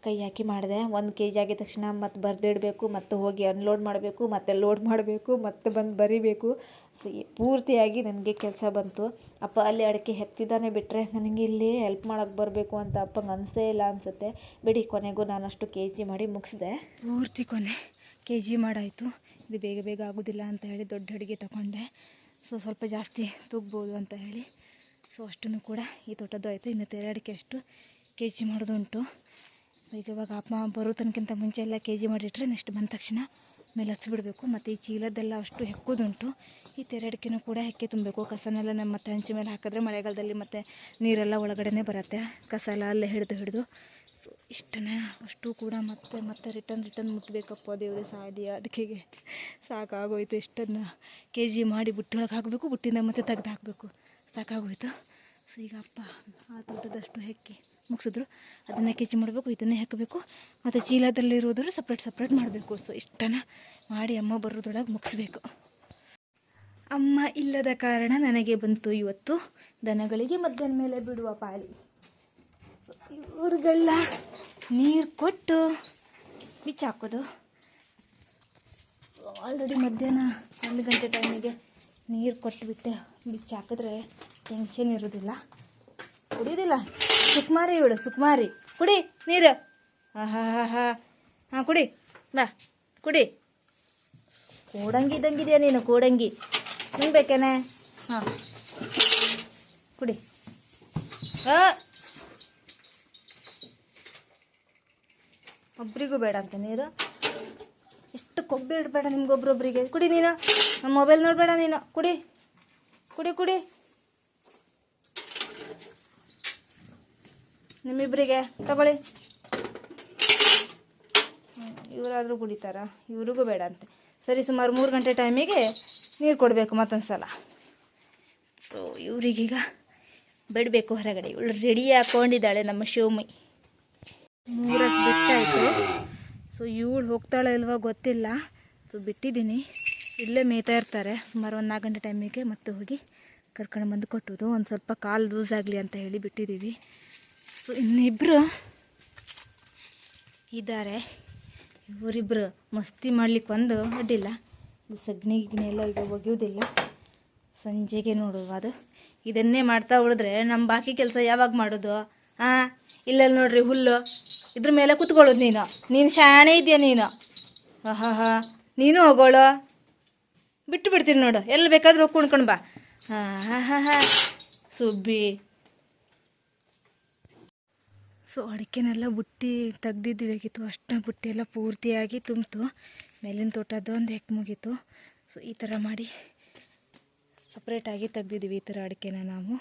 ಕೈ ಹಾಕಿ ಮಾಡಿದೆ. 1 ಕೆ ಜಿ ಆಗಿದ ತಕ್ಷಣ ಮತ್ತೆ ಬರೆದಿಡಬೇಕು, ಮತ್ತು ಹೋಗಿ ಅನ್ಲೋಡ್ ಮಾಡಬೇಕು, ಮತ್ತು ಲೋಡ್ ಮಾಡಬೇಕು, ಮತ್ತು ಬಂದು ಬರಿಬೇಕು. ಸೊ ಪೂರ್ತಿಯಾಗಿ ನನಗೆ ಕೆಲಸ ಬಂತು. ಅಪ್ಪ ಅಲ್ಲಿ ಅಡಿಕೆ ಹೆತ್ತಿದ್ದಾನೆ ಬಿಟ್ಟರೆ ನನಗೆ ಇಲ್ಲಿ ಹೆಲ್ಪ್ ಮಾಡೋಕ್ಕೆ ಬರಬೇಕು ಅಂತ ಅಪ್ಪಂಗೆ ಅನಿಸೇ ಇಲ್ಲ ಅನಿಸುತ್ತೆ. ಬಿಡಿ, ಕೊನೆಗೂ ನಾನು ಅಷ್ಟು ಕೆ ಜಿ ಮಾಡಿ ಮುಗಿಸಿದೆ. ಪೂರ್ತಿ ಕೊನೆ ಕೆ ಜಿ ಮಾಡಾಯಿತು. ಇದು ಬೇಗ ಆಗೋದಿಲ್ಲ ಅಂತ ಹೇಳಿ ದೊಡ್ಡ ಅಡಿಗೆ ತಗೊಂಡೆ. ಸೊ ಸ್ವಲ್ಪ ಜಾಸ್ತಿ ತೂಗ್ಬೋದು ಅಂತ ಹೇಳಿ. ಸೊ ಅಷ್ಟನ್ನು ಕೂಡ ಈ ದೊಡ್ಡದು ಆಯಿತು. ಇನ್ನು ತೆರೆ ಅಡಿಕೆ ಅಷ್ಟು ಕೆ ಜಿ ಮಾಡೋದುಂಟು. ಇವಾಗ ಅಪ್ಪ ಬರೋ ತನಕ್ಕಿಂತ ಮುಂಚೆ ಎಲ್ಲ ಕೆ ಜಿ ಮಾಡಿಟ್ರೆ ನೆಕ್ಸ್ಟ್ ಬಂದ ತಕ್ಷಣ ಮೇಲೆ ಹಚ್ಚಿಬಿಡಬೇಕು. ಮತ್ತು ಈ ಚೀಲದೆಲ್ಲ ಅಷ್ಟು ಹೆಕ್ಕೋದುಂಟು. ಈ ತೆರೆ ಅಡಿಕೆನೂ ಕೂಡ ಹೆಕ್ಕಿ ತುಂಬಬೇಕು. ಕಸನೆಲ್ಲ ನಮ್ಮ ಮತ್ತೆ ಹಂಚಿ ಮೇಲೆ ಹಾಕಿದ್ರೆ ಮಳೆಗಾಲದಲ್ಲಿ ಮತ್ತು ನೀರೆಲ್ಲ ಒಳಗಡೆ ಬರುತ್ತೆ. ಕಸ ಎಲ್ಲ ಅಲ್ಲೇ ಹಿಡಿದು ಸೊ ಇಷ್ಟನ್ನೇ ಅಷ್ಟು ಕೂಡ ಮತ್ತೆ ರಿಟರ್ನ್ ಮುಟ್ಟಬೇಕಪ್ಪ. ದೇವರೇ ಸಾಧ್ಯ, ಅಡಿಕೆಗೆ ಸಾಕಾಗೋಯ್ತು. ಇಷ್ಟನ್ನು ಕೆ ಜಿ ಮಾಡಿ ಬುಟ್ಟಿ ಒಳಗೆ ಹಾಕಬೇಕು, ಬುಟ್ಟಿಯಿಂದ ಮತ್ತೆ ತೆಗೆದು ಹಾಕಬೇಕು. ಸಾಕಾಗೋಯ್ತು. ಸೊ ಈಗ ಅಪ್ಪ ಆ ದೊಡ್ಡದಷ್ಟು ಹೆಕ್ಕಿ ಮುಗಿಸಿದ್ರು. ಅದನ್ನೇ ಕೆ ಜಿ ಮಾಡಬೇಕು, ಇದನ್ನೇ ಹಾಕಬೇಕು, ಮತ್ತು ಚೀಲದಲ್ಲಿರೋದ್ರೆ ಸಪ್ರೇಟ್ ಮಾಡಬೇಕು. ಸೊ ಇಷ್ಟನ್ನು ಮಾಡಿ ಅಮ್ಮ ಬರೋದ್ರೊಳಗೆ ಮುಗಿಸ್ಬೇಕು. ಅಮ್ಮ ಇಲ್ಲದ ಕಾರಣ ನನಗೆ ಬಂತು ಇವತ್ತು ದನಗಳಿಗೆ ಮಧ್ಯಾಹ್ನ ಮೇಲೆ ಬಿಡುವ ಪಾಳಿ. ಇವ್ರಿಗೆಲ್ಲ ನೀರು ಕೊಟ್ಟು ಬಿಚ್ಚಾಕೋದು. ಆಲ್ರೆಡಿ ಮಧ್ಯಾಹ್ನ 1 ಗಂಟೆ ಟೈಮಿಗೆ ನೀರು ಕೊಟ್ಟುಬಿಟ್ಟೆ ಬಿಚ್ಚಾಕಿದ್ರೆ ಟೆನ್ಷನ್ ಇರೋದಿಲ್ಲ. ಕುಡಿಯೋದಿಲ್ಲ. ಸುಕುಮಾರಿ ಇವಳು, ಸುಕುಮಾರಿ. ಕುಡಿ ನೀರು. ಹಾಂ ಹಾಂ ಹಾಂ ಹಾಂ ಹಾಂ ಕುಡಿ, ಬಾ ಕುಡಿ. ಕೋಡಂಗಿ ಇದ್ದಂಗಿದೆಯಾ ನೀನು, ಕೋಡಂಗಿ. ನಿಂಗೆ ಬೇಕೇನೆ? ಹಾಂ ಕುಡಿ. ಹಾಂ ಒಬ್ರಿಗೂ ಬೇಡ ಅಂತ ನೀರು. ಎಷ್ಟು ಕೊಬ್ಬಿ ಇಡಬೇಡ ನಿಮ್ಗೊಬ್ರೊಬ್ರಿಗೆ. ಕುಡಿ ನೀನು. ನಮ್ಮ ಮೊಬೈಲ್ ನೋಡಬೇಡ ನೀನು. ಕುಡಿ ಕುಡಿ ಕುಡಿ. ನಿಮ್ಮಿಬ್ಬರಿಗೆ ತಗೊಳ್ಳಿ. ಇವರಾದರೂ ಕುಡಿತಾರ? ಇವ್ರಿಗೂ ಬೇಡ ಅಂತೆ. ಸರಿ, ಸುಮಾರು 3 ಗಂಟೆ ಟೈಮಿಗೆ ನೀರು ಕೊಡಬೇಕು ಮತ್ತೊಂದು ಸಲ. ಸೊ ಇವರಿಗೀಗ ಬಿಡಬೇಕು ಹೊರಗಡೆ. ಇವಳು ರೆಡಿ ಹಾಕ್ಕೊಂಡಿದ್ದಾಳೆ ನಮ್ಮ ಶಿವಮಿ. 3ಕ್ಕೆ ಬಿಟ್ಟಾಯಿತು. ಸೊ ಇವಳು ಹೋಗ್ತಾಳೆ ಇಲ್ವಾ ಗೊತ್ತಿಲ್ಲ. ಸೊ ಬಿಟ್ಟಿದ್ದೀನಿ, ಇಲ್ಲೇ ಮೇಯ್ತಾ ಇರ್ತಾರೆ. ಸುಮಾರು 1 4 ಗಂಟೆ ಟೈಮಿಗೆ ಮತ್ತೆ ಹೋಗಿ ಕರ್ಕೊಂಡು ಬಂದು ಕೊಟ್ಟುವುದು. ಒಂದು ಸ್ವಲ್ಪ ಕಾಲು ಲೂಸ್ ಆಗಲಿ ಅಂತ ಹೇಳಿ ಬಿಟ್ಟಿದ್ದೀವಿ. ಸೊ ಇನ್ನಿಬ್ಬರು ಇದ್ದಾರೆ. ಇವರಿಬ್ಬರು ಮಸ್ತಿ ಮಾಡ್ಲಿಕ್ಕೆ ಒಂದು ಅಡ್ಡಿಲ್ಲ. ಇದು ಸಗಣಿ ಗಿಣಿ ಎಲ್ಲ ಈಗ ಒಗೆಯೋದಿಲ್ಲ, ಸಂಜೆಗೆ ನೋಡುವ ಅದು. ಇದನ್ನೇ ಮಾಡ್ತಾ ಉಳಿದ್ರೆ ನಮ್ಮ ಬಾಕಿ ಕೆಲಸ ಯಾವಾಗ ಮಾಡೋದು? ಹಾಂ, ಇಲ್ಲೆಲ್ಲ ನೋಡ್ರಿ ಹುಲ್ಲು, ಇದ್ರ ಮೇಲೆ ಕುತ್ಕೊಳ್ಳೋದು. ನೀನು ಶಾಣೆ ಇದೆಯಾ ನೀನು? ಹಾಂ ಹಾಂ ನೀನು ಹೋಗೋಳು. ಬಿಟ್ಟು ಬಿಡ್ತೀನಿ ನೋಡು, ಎಲ್ಲಿ ಬೇಕಾದ್ರೂ ಹೋಗಿ ಕುಣ್ಕೊಂಡು ಬಾ. ಹಾಂ ಹಾಂ ಹಾಂ ಹಾಂ ಸುಬ್ಬಿ. ಸೊ ಅಡಿಕೆನೆಲ್ಲ ಬುಟ್ಟಿ ತೆಗ್ದಿದ್ವಿ ಆಗಿತ್ತು. ಅಷ್ಟು ಬುಟ್ಟಿ ಎಲ್ಲ ಪೂರ್ತಿಯಾಗಿ ತುಂಬಿತು. ಮೇಲಿನ ತೋಟದ್ದು ಒಂದು ಹೆಕ್ ಮುಗೀತು. ಸೊ ಈ ಥರ ಮಾಡಿ ಸಪ್ರೇಟಾಗಿ ತೆಗ್ದಿದ್ದೀವಿ ಈ ಥರ ಅಡಿಕೆನ ನಾವು.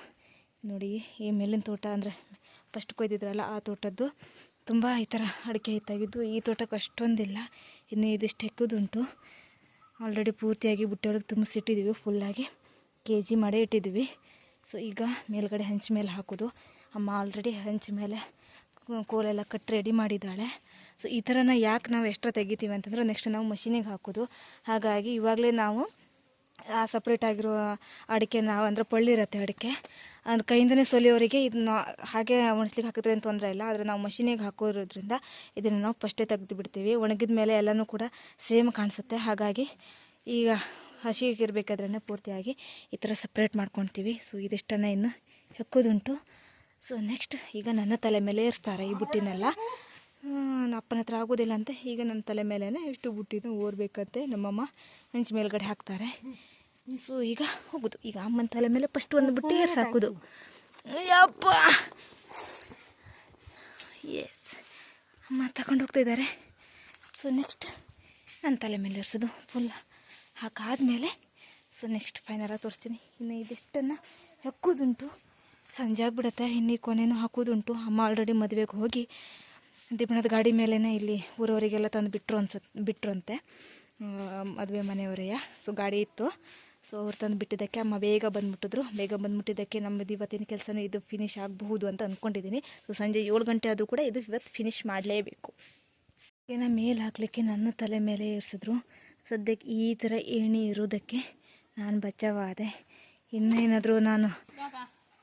ನೋಡಿ, ಈ ಮೇಲಿನ ತೋಟ ಅಂದರೆ ಫಸ್ಟ್ ಕೊಯ್ದಿದ್ರಲ್ಲ ಆ ತೋಟದ್ದು ತುಂಬ ಈ ಥರ ಅಡಿಕೆ ತೆಗೆದು. ಈ ತೋಟಕ್ಕೆ ಅಷ್ಟೊಂದಿಲ್ಲ, ಇನ್ನು ಇದಿಷ್ಟು ಹೆಕ್ಕುದುಂಟು. ಆಲ್ರೆಡಿ ಪೂರ್ತಿಯಾಗಿ ಬುಟ್ಟಿ ಒಳಗೆ ತುಂಬಿಸಿಟ್ಟಿದ್ದೀವಿ. ಫುಲ್ಲಾಗಿ KG ಮಾಡೇ ಇಟ್ಟಿದ್ದೀವಿ. ಸೊ ಈಗ ಮೇಲ್ಗಡೆ ಹಂಚು ಮೇಲೆ ಹಾಕೋದು. ಅಮ್ಮ ಆಲ್ರೆಡಿ ಹಂಚು ಮೇಲೆ ಕೋಲೆಲ್ಲ ಕಟ್ಟಿ ರೆಡಿ ಮಾಡಿದ್ದಾಳೆ. ಸೊ ಈ ಥರನ ಯಾಕೆ ನಾವು ಎಕ್ಸ್ಟ್ರಾ ತೆಗಿತೀವಿ ಅಂತಂದರೆ ನೆಕ್ಸ್ಟ್ ನಾವು ಮಷೀನಿಗೆ ಹಾಕೋದು. ಹಾಗಾಗಿ ಇವಾಗಲೇ ನಾವು ಆ ಸಪ್ರೇಟಾಗಿರೋ ಅಡಿಕೆ ನಾವು ಅಂದರೆ ಪಳ್ಳಿರತ್ತೆ ಅಡಿಕೆ ಅಂದ್ರೆ ಕೈಯಿಂದನೇ ಸೊಲಿಯೋರಿಗೆ ಇದನ್ನ ಹಾಗೆ ಒಣಸ್ಲಿಕ್ಕೆ ಹಾಕಿದ್ರೆ ಏನು ತೊಂದರೆ ಇಲ್ಲ. ಆದರೆ ನಾವು ಮಷೀನಿಗೆ ಹಾಕೋದ್ರಿಂದ ಇದನ್ನು ನಾವು ಫಸ್ಟೇ ತೆಗೆದು ಬಿಡ್ತೀವಿ. ಒಣಗಿದ ಮೇಲೆ ಎಲ್ಲನೂ ಕೂಡ ಸೇಮ್ ಕಾಣಿಸುತ್ತೆ. ಹಾಗಾಗಿ ಈಗ ಹಸಿಗೆ ಇರಬೇಕಾದ್ರೇ ಪೂರ್ತಿಯಾಗಿ ಈ ಥರ ಸಪ್ರೇಟ್ ಮಾಡ್ಕೊಳ್ತೀವಿ. ಸೊ ಇದಿಷ್ಟನ್ನು ಇನ್ನು ಹೆಕ್ಕೋದುಂಟು. ಸೊ ನೆಕ್ಸ್ಟ್ ಈಗ ನನ್ನ ತಲೆ ಮೇಲೆ ಇರ್ತಾರೆ ಈ ಬುಟ್ಟಿನೆಲ್ಲ. ಅಪ್ಪನ ಹತ್ರ ಆಗೋದಿಲ್ಲ ಅಂತೆ. ಈಗ ನನ್ನ ತಲೆ ಮೇಲೇ ಇಷ್ಟು ಬುಟ್ಟಿನ ಓರ್ಬೇಕಂತೆ ನಮ್ಮಮ್ಮ ಹಂಚು ಮೇಲ್ಗಡೆ ಹಾಕ್ತಾರೆ. ಸೊ ಈಗ ಹೋಗೋದು. ಈಗ ಅಮ್ಮನ ತಲೆ ಮೇಲೆ ಫಸ್ಟ್ ಒಂದು ಬುಟ್ಟಿ ಏರ್ಸಿ ಹಾಕೋದು. ಯಪ್ಪ, ಎಸ್, ಅಮ್ಮ ತಗೊಂಡು ಹೋಗ್ತಾಯಿದ್ದಾರೆ. ಸೊ ನೆಕ್ಸ್ಟ್ ನನ್ನ ತಲೆ ಮೇಲೆ ಇರಿಸೋದು ಫುಲ್ ಹಾಕಾದ್ಮೇಲೆ ಸೊ ನೆಕ್ಸ್ಟ್ ಫೈನಲಾಗಿ ತೋರಿಸ್ತೀನಿ. ಇನ್ನು ಇದಿಷ್ಟನ್ನು ಹೆಕ್ಕೋದುಂಟು. ಸಂಜೆ ಆಗಿಬಿಡುತ್ತೆ. ಇನ್ನೀ ಕೊನೆಯೂ ಹಾಕೋದುಂಟು. ಅಮ್ಮ ಆಲ್ರೆಡಿ ಮದುವೆಗೆ ಹೋಗಿ ದಿಬ್ಬಣದ ಗಾಡಿ ಮೇಲೇ ಇಲ್ಲಿ ಊರವರಿಗೆಲ್ಲ ತಂದು ಬಿಟ್ಟರಂತೆ ಮದುವೆ ಮನೆಯವರೆಯ. ಸೊ ಗಾಡಿ ಇತ್ತು. ಸೊ ಅವ್ರು ತಂದು ಬಿಟ್ಟಿದ್ದಕ್ಕೆ ಅಮ್ಮ ಬೇಗ ಬಂದುಬಿಟ್ಟಿದ್ರು. ಬೇಗ ಬಂದುಬಿಟ್ಟಿದ್ದಕ್ಕೆ ನಮ್ಮದು ಇವತ್ತಿನ ಕೆಲಸನೂ ಇದು ಫಿನಿಷ್ ಆಗಬಹುದು ಅಂತ ಅಂದ್ಕೊಂಡಿದ್ದೀನಿ. ಸೊ ಸಂಜೆ 7 ಗಂಟೆ ಆದರೂ ಕೂಡ ಇದು ಇವತ್ತು ಫಿನಿಷ್ ಮಾಡಲೇಬೇಕು. ಏನೋ ಮೇಲೆ ಹಾಕಲಿಕ್ಕೆ ನನ್ನ ತಲೆ ಮೇಲೆ ಇರಿಸಿದ್ರು. ಸದ್ಯಕ್ಕೆ ಈ ಥರ ಏಣಿ ಇರೋದಕ್ಕೆ ನಾನು ಬಚಾವಾದೆ. ಇನ್ನೇನಾದರೂ ನಾನು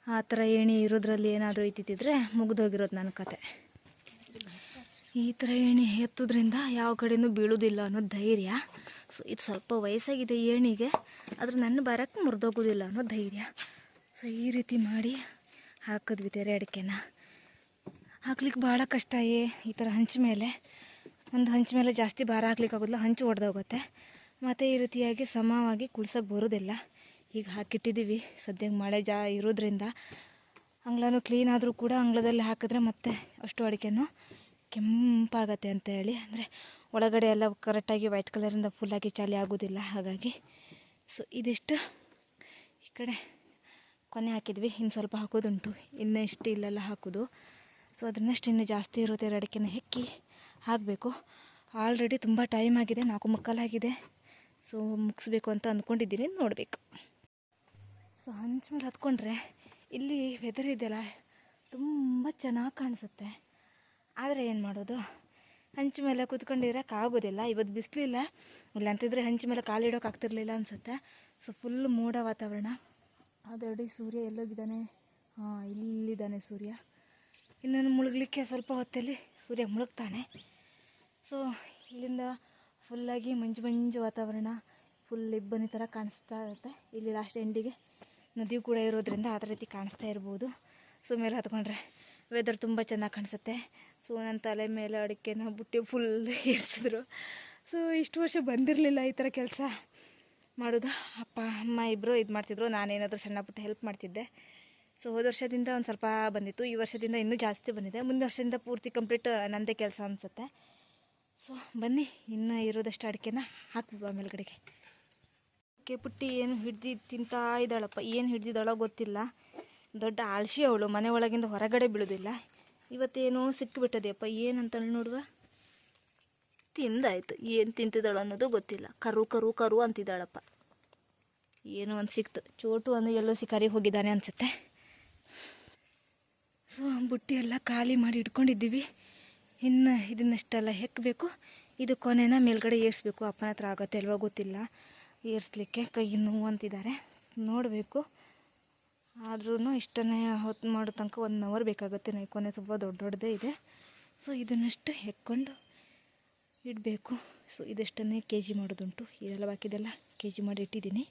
ಆ ಥರ ಏಣಿ ಇರೋದ್ರಲ್ಲಿ ಏನಾದರೂ ಇದ್ದಿದ್ದರೆ ಮುಗಿದೋಗಿರೋದು ನನ್ನ ಕತೆ. ಈ ಥರ ಏಣಿ ಎತ್ತೋದ್ರಿಂದ ಯಾವ ಕಡೆಯೂ ಬೀಳೋದಿಲ್ಲ ಅನ್ನೋ ಧೈರ್ಯ. ಸೊ ಇದು ಸ್ವಲ್ಪ ವಯಸ್ಸಾಗಿದೆ ಏಣಿಗೆ, ಆದರೆ ನನ್ನ ಬರೋಕ್ಕೆ ಮುರಿದೋಗೋದಿಲ್ಲ ಅನ್ನೋ ಧೈರ್ಯ. ಸೊ ಈ ರೀತಿ ಮಾಡಿ ಹಾಕಿದ್ವಿ ತೆರೆ ಅಡಿಕೆನ. ಹಾಕ್ಲಿಕ್ಕೆ ಭಾಳ ಕಷ್ಟ. ಈ ಥರ ಹಂಚು ಮೇಲೆ ಒಂದು ಹಂಚು ಮೇಲೆ ಜಾಸ್ತಿ ಭಾರ ಹಾಕ್ಲಿಕ್ಕೆ ಆಗೋದಿಲ್ಲ, ಹಂಚು ಒಡೆದೋಗುತ್ತೆ. ಮತ್ತು ಈ ರೀತಿಯಾಗಿ ಸಮವಾಗಿ ಕುಳ್ಸೋಕ್ಕೆ ಬರೋದಿಲ್ಲ. ಈಗ ಹಾಕಿಟ್ಟಿದ್ದೀವಿ. ಸದ್ಯಕ್ಕೆ ಮಳೆ ಇರೋದ್ರಿಂದ ಅಂಗಳನೂ ಕ್ಲೀನ್ ಆದರೂ ಕೂಡ ಅಂಗಳದಲ್ಲಿ ಹಾಕಿದ್ರೆ ಮತ್ತೆ ಅಷ್ಟು ಅಡಿಕೆನೂ ಕೆಂಪಾಗತ್ತೆ ಅಂತ ಹೇಳಿ, ಅಂದರೆ ಒಳಗಡೆ ಎಲ್ಲ ಕರೆಕ್ಟಾಗಿ ವೈಟ್ ಕಲರಿಂದ ಫುಲ್ಲಾಗಿ ಚಾಲಿ ಆಗೋದಿಲ್ಲ. ಹಾಗಾಗಿ ಸೊ ಇದಿಷ್ಟು ಈ ಕಡೆ ಕೊನೆ ಹಾಕಿದ್ವಿ. ಇನ್ನು ಸ್ವಲ್ಪ ಹಾಕೋದುಂಟು. ಇನ್ನೂ ಇಷ್ಟು ಇಲ್ಲೆಲ್ಲ ಹಾಕೋದು. ಸೊ ಅದನ್ನಷ್ಟು ಇನ್ನೂ ಜಾಸ್ತಿ ಇರುತ್ತೆ ಅಡಿಕೆನ ಹೆಕ್ಕಿ ಹಾಕಬೇಕು. ಆಲ್ರೆಡಿ ತುಂಬ ಟೈಮ್ ಆಗಿದೆ, 4:45 ಆಗಿದೆ. ಸೊ ಮುಗಿಸ್ಬೇಕು ಅಂತ ಅಂದ್ಕೊಂಡಿದ್ದೀನಿ, ನೋಡಬೇಕು. ಸೊ ಹಂಚು ಮೇಲೆ ಹತ್ಕೊಂಡ್ರೆ ಇಲ್ಲಿ ವೆದರ್ ಇದೆಯಲ್ಲ ತುಂಬ ಚೆನ್ನಾಗಿ ಕಾಣಿಸುತ್ತೆ. ಆದರೆ ಏನು ಮಾಡೋದು, ಹಂಚು ಮೇಲೆ ಕೂತ್ಕೊಂಡಿರೋಕ್ಕಾಗೋದಿಲ್ಲ. ಇವತ್ತು ಬಿಸಿಲಿಲ್ಲ, ಇಲ್ಲಂತಿದ್ರೆ ಹಂಚು ಮೇಲೆ ಕಾಲಿಡೋಕೆ ಆಗ್ತಿರ್ಲಿಲ್ಲ ಅನಿಸುತ್ತೆ. ಸೊ ಫುಲ್ ಮೋಡ ವಾತಾವರಣ. ಆಲ್ರೆಡಿ ಸೂರ್ಯ ಎಲ್ಲೋಗಿದ್ದಾನೆ? ಹಾಂ, ಇಲ್ಲಿದ್ದಾನೆ ಸೂರ್ಯ. ಇನ್ನೊಂದು ಮುಳುಗಲಿಕ್ಕೆ ಸ್ವಲ್ಪ ಹೊತ್ತಲ್ಲಿ ಸೂರ್ಯ ಮುಳುಗ್ತಾನೆ. ಸೊ ಇಲ್ಲಿಂದ ಫುಲ್ಲಾಗಿ ಮಂಜು ಮಂಜು ವಾತಾವರಣ, ಫುಲ್ ಇಬ್ಬನಿ ಥರ ಕಾಣಿಸ್ತಾ ಇರುತ್ತೆ. ಇಲ್ಲಿ ಲಾಸ್ಟ್ ಎಂಡಿಗೆ ನದಿಯೂ ಕೂಡ ಇರೋದ್ರಿಂದ ಅದೇ ರೀತಿ ಕಾಣಿಸ್ತಾ ಇರ್ಬೋದು. ಸೊ ಮೇಲೆ ಹತ್ಕೊಂಡ್ರೆ ವೆದರ್ ತುಂಬ ಚೆನ್ನಾಗಿ ಕಾಣಿಸುತ್ತೆ. ಸೊ ನನ್ನ ತಲೆ ಮೇಲೆ ಅಡಿಕೆನ ಬುಟ್ಟಿ ಫುಲ್ ಏರಿಸಿದ್ರು. ಸೊ ಇಷ್ಟು ವರ್ಷ ಬಂದಿರಲಿಲ್ಲ ಈ ಥರ ಕೆಲಸ ಮಾಡೋದು. ಅಪ್ಪ ಅಮ್ಮ ಇಬ್ಬರು ಇದು ಮಾಡ್ತಿದ್ರು, ನಾನೇನಾದರೂ ಸಣ್ಣ ಪುಟ್ಟ ಹೆಲ್ಪ್ ಮಾಡ್ತಿದ್ದೆ. ಸೊ ಹೋದ ವರ್ಷದಿಂದ ಒಂದು ಸ್ವಲ್ಪ ಬಂದಿತ್ತು, ಈ ವರ್ಷದಿಂದ ಇನ್ನೂ ಜಾಸ್ತಿ ಬಂದಿದೆ. ಮುಂದಿನ ವರ್ಷದಿಂದ ಪೂರ್ತಿ ಕಂಪ್ಲೀಟ್ ನನ್ನದೇ ಕೆಲಸ ಅನಿಸುತ್ತೆ. ಸೊ ಬನ್ನಿ, ಇನ್ನು ಇರೋದಷ್ಟು ಅಡಿಕೆನ ಹಾಕ್ಬಿಡುವ ಮೇಲ್ಗಡೆಗೆ. ಅಡಿಕೆ ಪುಟ್ಟಿ ಏನು ಹಿಡ್ದು ತಿಂತಾ ಇದ್ದಾಳಪ್ಪ, ಏನು ಹಿಡ್ದಿದ್ದಾಳೋ ಗೊತ್ತಿಲ್ಲ. ದೊಡ್ಡ ಆಳ್ಸಿ ಅವಳು, ಮನೆ ಒಳಗಿಂದ ಹೊರಗಡೆ ಬೀಳೋದಿಲ್ಲ. ಇವತ್ತೇನೋ ಸಿಕ್ಕಿಬಿಟ್ಟದೆಯಪ್ಪ, ಏನಂತ ನೋಡುವ. ತಿಂದಾಯ್ತು, ಏನು ತಿಂತಿದ್ದಾಳು ಅನ್ನೋದು ಗೊತ್ತಿಲ್ಲ. ಕರು ಕರು ಕರು ಅಂತಿದ್ದಾಳಪ್ಪ. ಏನೋ ಒಂದು ಸಿಕ್ತು. ಚೋಟು ಒಂದು ಎಲ್ಲೋ ಸಿಕಾರಿಗೆ ಹೋಗಿದ್ದಾನೆ ಅನಿಸುತ್ತೆ. ಸೊ ಬುಟ್ಟಿ ಎಲ್ಲ ಖಾಲಿ ಮಾಡಿ ಇಟ್ಕೊಂಡಿದ್ದೀವಿ. ಇನ್ನು ಇದನ್ನಷ್ಟೆಲ್ಲ ಹೆಕ್ಕಬೇಕು. ಇದು ಕೊನೆನ ಮೇಲ್ಗಡೆ ಏರಿಸ್ಬೇಕು. ಅಪ್ಪನ ಹತ್ರ ಆಗುತ್ತೆ ಅಲ್ವಾ ಗೊತ್ತಿಲ್ಲ, ಏರಿಸ್ಲಿಕ್ಕೆ ಕೈ ನೋವು ಅಂತಿದ್ದಾರೆ. ನೋಡಬೇಕು. ಆದ್ರೂ ಇಷ್ಟನ್ನೇ ಹೊತ್ತು ಮಾಡೋ ತನಕ 1 ಅವರ್ ಬೇಕಾಗುತ್ತೆ. ಕೊನೆ ಸ್ವಲ್ಪ ದೊಡ್ಡದೇ ಇದೆ. ಸೊ ಇದನ್ನಷ್ಟು ಹೆಕ್ಕೊಂಡು ಇಡಬೇಕು. ಸೊ ಇದಷ್ಟನ್ನೇ ಕೆ ಜಿ ಮಾಡೋದುಂಟು. ಇದೆಲ್ಲ ಬಾಕಿದೆಲ್ಲ ಕೆ ಜಿ ಮಾಡಿ ಇಟ್ಟಿದ್ದೀನಿ.